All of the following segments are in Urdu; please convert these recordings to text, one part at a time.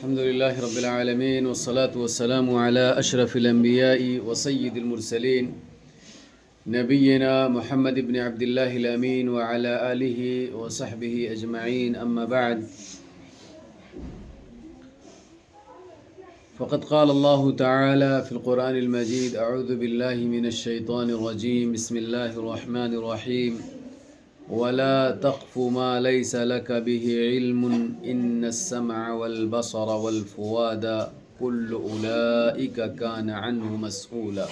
الحمد لله رب العالمين والصلاة والسلام على أشرف الأنبياء وسيد المرسلين نبينا محمد بن عبد الله الأمين وعلى آله وصحبه أجمعين أما بعد فقد قال الله تعالى في القرآن المجيد أعوذ بالله من الشيطان الرجيم بسم الله الرحمن الرحيم ولا تقف ما ليس لك به علم إن السمع والبصر والفؤاد كل أولئك كان عنه مسؤولا۔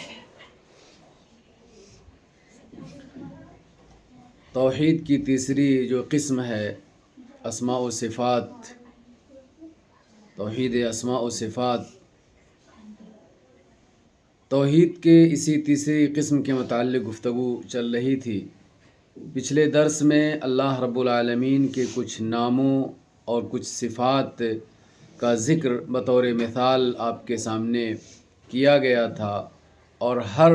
توحید کی تیسری جو قسم ہے اسماء و صفات، توحید اسماء و صفات، توحید کے اسی تیسری قسم کے متعلق گفتگو چل رہی تھی۔ پچھلے درس میں اللہ رب العالمین کے کچھ ناموں اور کچھ صفات کا ذکر بطور مثال آپ کے سامنے کیا گیا تھا، اور ہر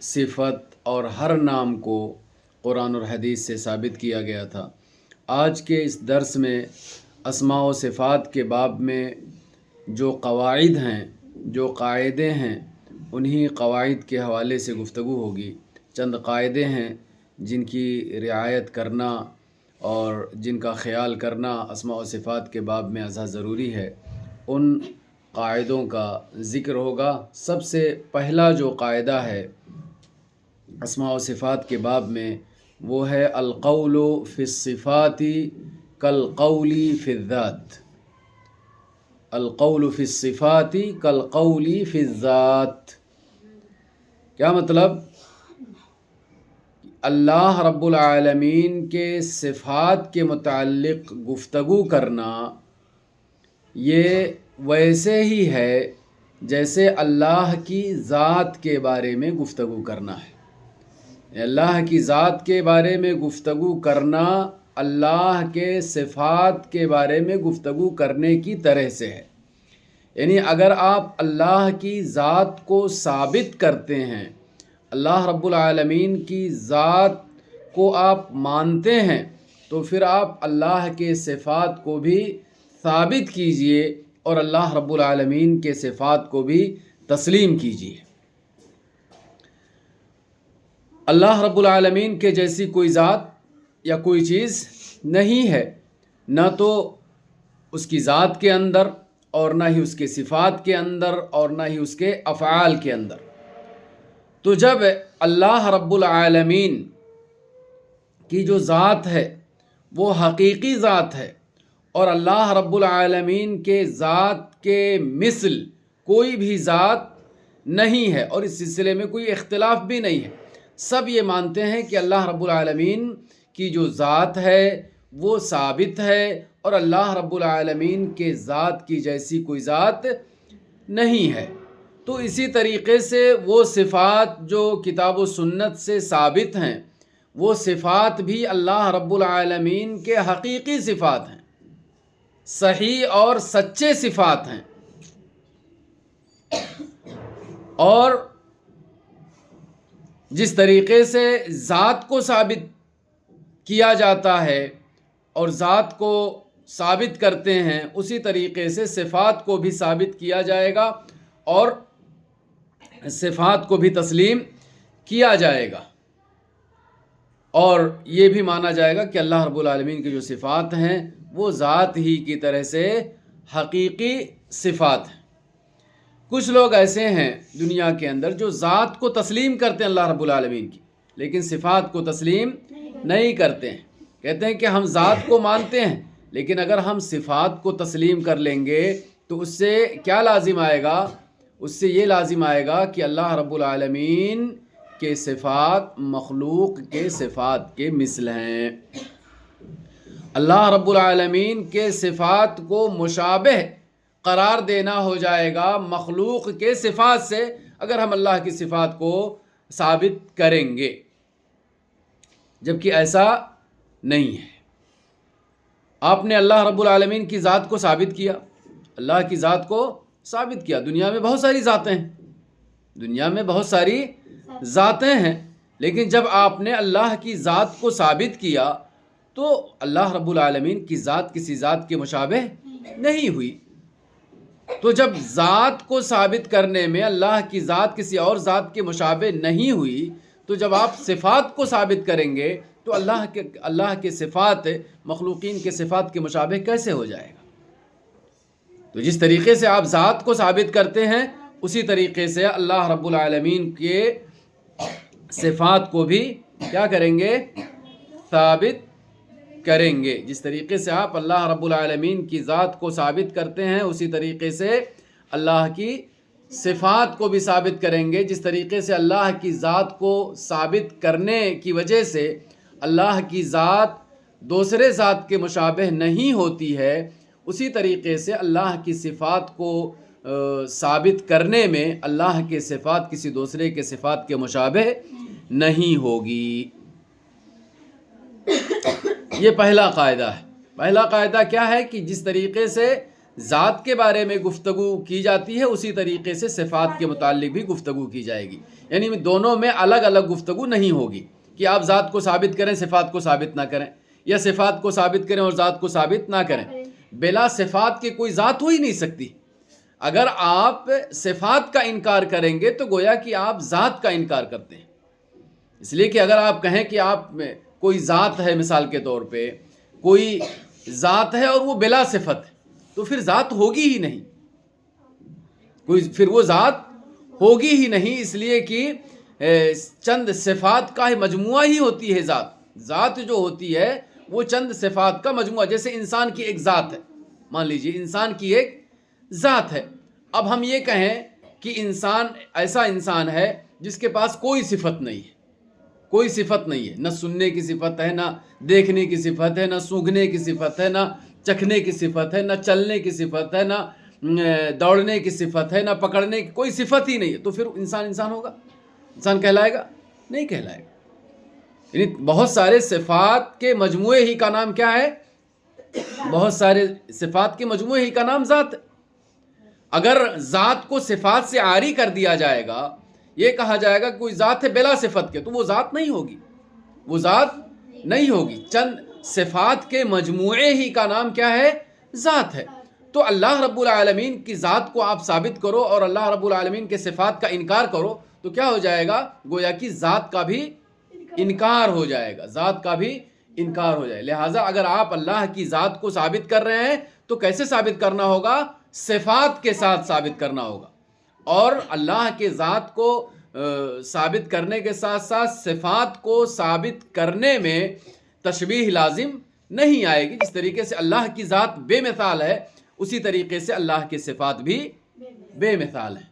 صفت اور ہر نام کو قرآن اور حدیث سے ثابت کیا گیا تھا۔ آج کے اس درس میں اسماء و صفات کے باب میں جو قواعد ہیں، جو قاعدے ہیں، انہی قواعد کے حوالے سے گفتگو ہوگی۔ چند قاعدے ہیں جن کی رعایت کرنا اور جن کا خیال کرنا اسماء و صفات کے باب میں ازحد ضروری ہے، ان قاعدوں کا ذکر ہوگا۔ سب سے پہلا جو قاعدہ ہے اسماء و صفات کے باب میں وہ ہے القول فی الصفات کالقول فی الذات۔ القول فی الصفات کالقول فی الذات کیا مطلب؟ اللہ رب العالمین کے صفات کے متعلق گفتگو کرنا یہ ویسے ہی ہے جیسے اللہ کی ذات کے بارے میں گفتگو کرنا ہے۔ اللہ کی ذات کے بارے میں گفتگو کرنا اللہ کے صفات کے بارے میں گفتگو کرنے کی طرح سے ہے۔ یعنی اگر آپ اللہ کی ذات کو ثابت کرتے ہیں، اللہ رب العالمین کی ذات کو آپ مانتے ہیں، تو پھر آپ اللہ کے صفات کو بھی ثابت کیجئے اور اللہ رب العالمین کے صفات کو بھی تسلیم کیجئے۔ اللہ رب العالمین کے جیسی کوئی ذات یا کوئی چیز نہیں ہے، نہ تو اس کی ذات کے اندر اور نہ ہی اس کے صفات کے اندر اور نہ ہی اس کے افعال کے اندر۔ تو جب اللہ رب العالمین کی جو ذات ہے وہ حقیقی ذات ہے اور اللہ رب العالمین کے ذات کے مثل کوئی بھی ذات نہیں ہے، اور اس سلسلے میں کوئی اختلاف بھی نہیں ہے، سب یہ مانتے ہیں کہ اللہ رب العالمین کی جو ذات ہے وہ ثابت ہے اور اللہ رب العالمین کے ذات کی جیسی کوئی ذات نہیں ہے۔ تو اسی طریقے سے وہ صفات جو کتاب و سنت سے ثابت ہیں، وہ صفات بھی اللہ رب العالمین کے حقیقی صفات ہیں، صحیح اور سچے صفات ہیں۔ اور جس طریقے سے ذات کو ثابت کیا جاتا ہے اور ذات کو ثابت کرتے ہیں، اسی طریقے سے صفات کو بھی ثابت کیا جائے گا اور صفات کو بھی تسلیم کیا جائے گا، اور یہ بھی مانا جائے گا کہ اللہ رب العالمین کی جو صفات ہیں وہ ذات ہی کی طرح سے حقیقی صفات ہیں۔ کچھ لوگ ایسے ہیں دنیا کے اندر جو ذات کو تسلیم کرتے ہیں اللہ رب العالمین کی، لیکن صفات کو تسلیم نہیں کرتے ہیں۔ کہتے ہیں کہ ہم ذات کو مانتے ہیں، لیکن اگر ہم صفات کو تسلیم کر لیں گے تو اس سے کیا لازم آئے گا؟ اس سے یہ لازم آئے گا کہ اللہ رب العالمین کے صفات مخلوق کے صفات کے مثل ہیں۔ اللہ رب العالمین کے صفات کو مشابہ قرار دینا ہو جائے گا مخلوق کے صفات سے، اگر ہم اللہ کی صفات کو ثابت کریں گے، جبکہ ایسا نہیں ہے۔ آپ نے اللہ رب العالمین کی ذات کو ثابت کیا، اللہ کی ذات کو ثابت کیا۔ دنیا میں بہت ساری ذاتیں ہیں، دنیا میں بہت ساری ذاتیں ہیں، لیکن جب آپ نے اللہ کی ذات کو ثابت کیا تو اللہ رب العالمین کی ذات کسی ذات کے مشابہ نہیں ہوئی۔ تو جب ذات کو ثابت کرنے میں اللہ کی ذات کسی اور ذات کے مشابہ نہیں ہوئی، تو جب آپ صفات کو ثابت کریں گے تو اللہ کے صفات مخلوقین کے صفات کے مشابہ کیسے ہو جائے گا؟ تو جس طریقے سے آپ ذات کو ثابت کرتے ہیں اسی طریقے سے اللہ رب العالمین کے صفات کو بھی کیا کریں گے؟ ثابت کریں گے۔ جس طریقے سے آپ اللہ رب العالمین کی ذات کو ثابت کرتے ہیں اسی طریقے سے اللہ کی صفات کو بھی ثابت کریں گے۔ جس طریقے سے اللہ کی ذات کو ثابت کرنے کی وجہ سے اللہ کی ذات دوسرے ذات کے مشابہ نہیں ہوتی ہے، اسی طریقے سے اللہ کی صفات کو ثابت کرنے میں اللہ کے صفات کسی دوسرے کے صفات کے مشابہ نہیں ہوگی۔ یہ پہلا قاعدہ ہے۔ پہلا قاعدہ کیا ہے کہ جس طریقے سے ذات کے بارے میں گفتگو کی جاتی ہے اسی طریقے سے صفات کے متعلق بھی گفتگو کی جائے گی، یعنی دونوں میں الگ الگ گفتگو نہیں ہوگی کہ آپ ذات کو ثابت کریں صفات کو ثابت نہ کریں، یا صفات کو ثابت کریں اور ذات کو ثابت نہ کریں۔ بلا صفات کی کوئی ذات ہو ہی نہیں سکتی۔ اگر آپ صفات کا انکار کریں گے تو گویا کہ آپ ذات کا انکار کرتے ہیں، اس لیے کہ اگر آپ کہیں کہ آپ میں کوئی ذات ہے، مثال کے طور پہ کوئی ذات ہے اور وہ بلا صفت ہے، تو پھر ذات ہوگی ہی نہیں، پھر وہ ذات ہوگی ہی نہیں، اس لیے کہ چند صفات کا مجموعہ ہی ہوتی ہے ذات جو ہوتی ہے وہ چند صفات کا مجموعہ۔ جیسے انسان کی ایک ذات ہے، مان لیجئے انسان کی ایک ذات ہے، اب ہم یہ کہیں کہ انسان ایسا انسان ہے جس کے پاس کوئی صفت نہیں ہے، کوئی صفت نہیں ہے، نہ سننے کی صفت ہے، نہ دیکھنے کی صفت ہے، نہ سونگھنے کی صفت ہے، نہ چکھنے کی صفت ہے، نہ چلنے کی صفت ہے، نہ دوڑنے کی صفت ہے، نہ پکڑنے کی کوئی صفت ہی نہیں ہے، تو پھر انسان ہوگا؟ انسان کہلائے گا؟ نہیں کہلائے گا۔ یعنی بہت سارے صفات کے مجموعے ہی کا نام کیا ہے؟ بہت سارے صفات کے مجموعے ہی کا نام ذات ہے۔ اگر ذات کو صفات سے عاری کر دیا جائے گا، یہ کہا جائے گا کوئی ذات ہے بلا صفت کے، تو وہ ذات نہیں ہوگی، وہ ذات نہیں ہوگی۔ چند صفات کے مجموعے ہی کا نام کیا ہے؟ ذات ہے۔ تو اللہ رب العالمین کی ذات کو آپ ثابت کرو اور اللہ رب العالمین کے صفات کا انکار کرو تو کیا ہو جائے گا؟ گویا کہ ذات کا بھی انکار ہو جائے گا، ذات کا بھی انکار ہو جائے۔ لہٰذا اگر آپ اللہ کی ذات کو ثابت کر رہے ہیں تو کیسے ثابت کرنا ہوگا؟ صفات کے ساتھ ثابت کرنا ہوگا، اور اللہ کے ذات کو ثابت کرنے کے ساتھ ساتھ صفات کو ثابت کرنے میں تشبیہ لازم نہیں آئے گی۔ جس طریقے سے اللہ کی ذات بے مثال ہے اسی طریقے سے اللہ کے صفات بھی بے مثال ہیں۔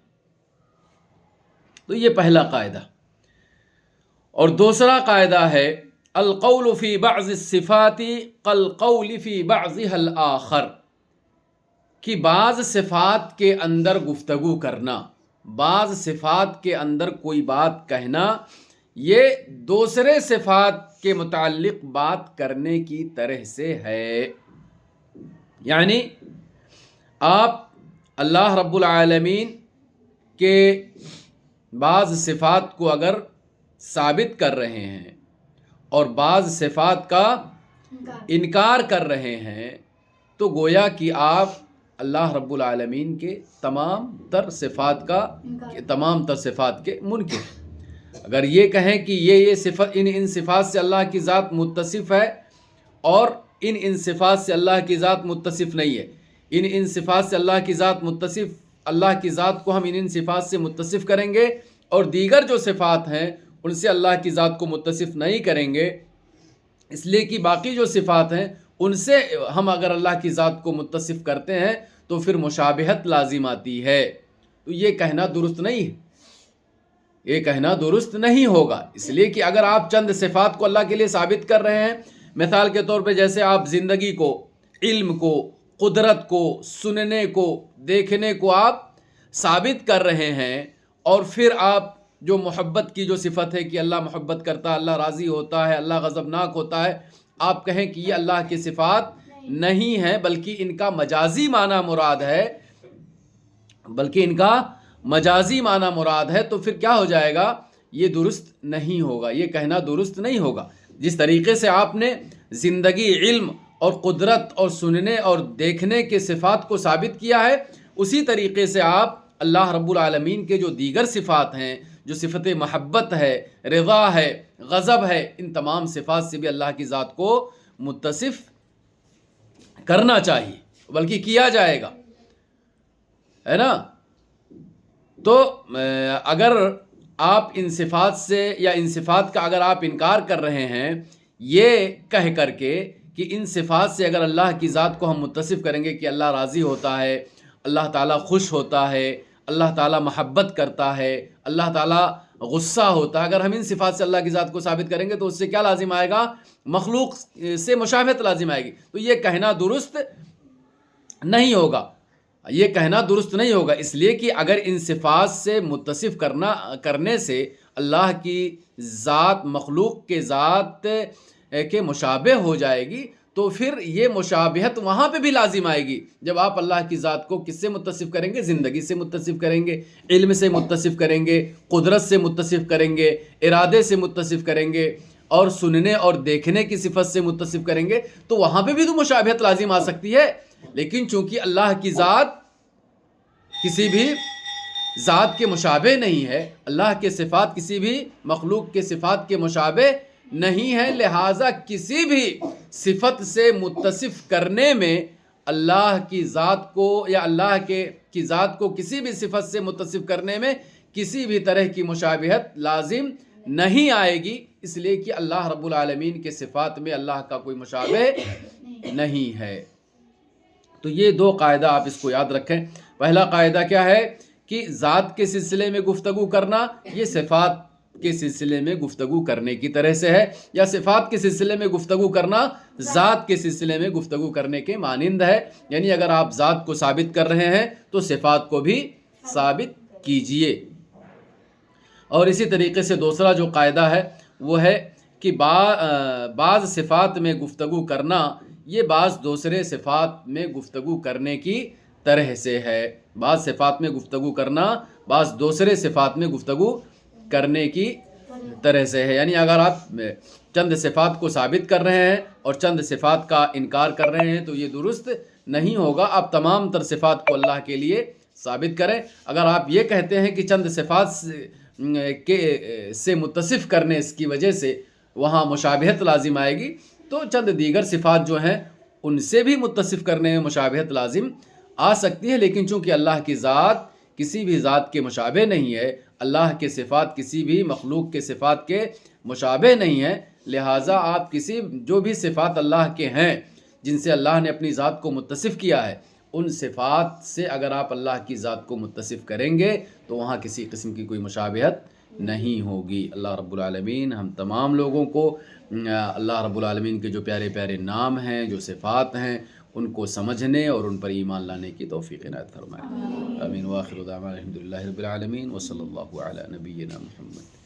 تو یہ پہلا قاعدہ۔ اور دوسرا قاعدہ ہے القول فی بعض الصفات کالقول فی بعضها الآخر، کہ بعض صفات کے اندر گفتگو کرنا، بعض صفات کے اندر کوئی بات کہنا، یہ دوسرے صفات کے متعلق بات کرنے کی طرح سے ہے۔ یعنی آپ اللہ رب العالمین کے بعض صفات کو اگر ثابت کر رہے ہیں اور بعض صفات کا انکار کر رہے ہیں تو گویا کہ آپ اللہ رب العالمین کے تمام تر صفات کے منکر ہیں۔ اگر یہ کہیں کہ یہ صفت ان صفات سے اللہ کی ذات متصف ہے اور ان صفات سے اللہ کی ذات متصف نہیں ہے، ان صفات سے اللہ کی ذات متصف، اللہ کی ذات کو ہم ان صفات سے متصف کریں گے اور دیگر جو صفات ہیں ان سے اللہ کی ذات کو متصف نہیں کریں گے، اس لیے کہ باقی جو صفات ہیں ان سے ہم اگر اللہ کی ذات کو متصف کرتے ہیں تو پھر مشابہت لازم آتی ہے۔ تو یہ کہنا درست نہیں ہے، یہ کہنا درست نہیں ہوگا، اس لیے کہ اگر آپ چند صفات کو اللہ کے لیے ثابت کر رہے ہیں، مثال کے طور پہ جیسے آپ زندگی کو، علم کو، قدرت کو، سننے کو، دیکھنے کو آپ ثابت کر رہے ہیں، اور پھر آپ جو محبت کی جو صفت ہے کہ اللہ محبت کرتا ہے، اللہ راضی ہوتا ہے، اللہ غضبناک ہوتا ہے، آپ کہیں کہ یہ اللہ کی صفات نہیں ہے بلکہ ان کا مجازی معنی مراد ہے، تو پھر کیا ہو جائے گا؟ یہ درست نہیں ہوگا، یہ کہنا درست نہیں ہوگا۔ جس طریقے سے آپ نے زندگی، علم اور قدرت اور سننے اور دیکھنے کے صفات کو ثابت کیا ہے، اسی طریقے سے آپ اللہ رب العالمین کے جو دیگر صفات ہیں، جو صفت محبت ہے، رضا ہے، غضب ہے، ان تمام صفات سے بھی اللہ کی ذات کو متصف کرنا چاہیے، بلکہ کیا جائے گا، ہے نا؟ تو اگر آپ ان صفات سے یا ان صفات کا اگر آپ انکار کر رہے ہیں یہ کہہ کر کے کہ ان صفات سے اگر اللہ کی ذات کو ہم متصف کریں گے کہ اللہ راضی ہوتا ہے، اللہ تعالیٰ خوش ہوتا ہے، اللہ تعالیٰ محبت کرتا ہے، اللہ تعالیٰ غصہ ہوتا ہے، اگر ہم ان صفات سے اللہ کی ذات کو ثابت کریں گے تو اس سے کیا لازم آئے گا؟ مخلوق سے مشابہت لازم آئے گی۔ تو یہ کہنا درست نہیں ہوگا، یہ کہنا درست نہیں ہوگا، اس لیے کہ اگر ان صفات سے متصف کرنے سے اللہ کی ذات مخلوق کے ذات کے مشابہ ہو جائے گی تو پھر یہ مشابہت وہاں پہ بھی لازم آئے گی جب آپ اللہ کی ذات کو کس سے متصف کریں گے؟ زندگی سے متصف کریں گے، علم سے متصف کریں گے، قدرت سے متصف کریں گے، ارادے سے متصف کریں گے، اور سننے اور دیکھنے کی صفت سے متصف کریں گے، تو وہاں پہ بھی تو مشابہت لازم آ سکتی ہے۔ لیکن چونکہ اللہ کی ذات کسی بھی ذات کے مشابہ نہیں ہے، اللہ کے صفات کسی بھی مخلوق کے صفات کے مشابہ نہیں ہے، لہٰذا کسی بھی صفت سے متصف کرنے میں اللہ کی ذات کو یا اللہ کی ذات کو کسی بھی صفت سے متصف کرنے میں کسی بھی طرح کی مشابہت لازم نہیں آئے گی، اس لیے کہ اللہ رب العالمین کے صفات میں اللہ کا کوئی مشابہ نہیں ہے۔ تو یہ دو قاعدہ آپ اس کو یاد رکھیں۔ پہلا قاعدہ کیا ہے کہ ذات کے سلسلے میں گفتگو کرنا یہ صفات کے سلسلے میں گفتگو کرنے کی طرح سے ہے، یا صفات کے سلسلے میں گفتگو کرنا ذات کے سلسلے میں گفتگو کرنے کے مانند ہے، یعنی اگر آپ ذات کو ثابت کر رہے ہیں تو صفات کو بھی ثابت کیجئے۔ اور اسی طریقے سے دوسرا جو قاعدہ ہے وہ ہے کہ بعض صفات میں گفتگو کرنا یہ بعض دوسرے صفات میں گفتگو کرنے کی طرح سے ہے، بعض صفات میں گفتگو کرنا بعض دوسرے صفات میں گفتگو کرنے کی طرح سے ہے، یعنی اگر آپ چند صفات کو ثابت کر رہے ہیں اور چند صفات کا انکار کر رہے ہیں تو یہ درست نہیں ہوگا۔ آپ تمام تر صفات کو اللہ کے لیے ثابت کریں۔ اگر آپ یہ کہتے ہیں کہ چند صفات سے متصف کرنے اس کی وجہ سے وہاں مشابہت لازم آئے گی، تو چند دیگر صفات جو ہیں ان سے بھی متصف کرنے میں مشابہت لازم آ سکتی ہے، لیکن چونکہ اللہ کی ذات کسی بھی ذات کے مشابہ نہیں ہے، اللہ کے صفات کسی بھی مخلوق کے صفات کے مشابہ نہیں ہیں، لہٰذا آپ جو بھی صفات اللہ کے ہیں جن سے اللہ نے اپنی ذات کو متصف کیا ہے، ان صفات سے اگر آپ اللہ کی ذات کو متصف کریں گے تو وہاں کسی قسم کی کوئی مشابہت نہیں ہوگی۔ اللہ رب العالمین ہم تمام لوگوں کو اللہ رب العالمین کے جو پیارے پیارے نام ہیں، جو صفات ہیں، ان کو سمجھنے اور ان پر ایمان لانے کی توفیق عنایت فرمائے۔ آمین۔ وآخر دعوانا الحمدللہ رب العالمین وصلی اللہ علی نبینا محمد۔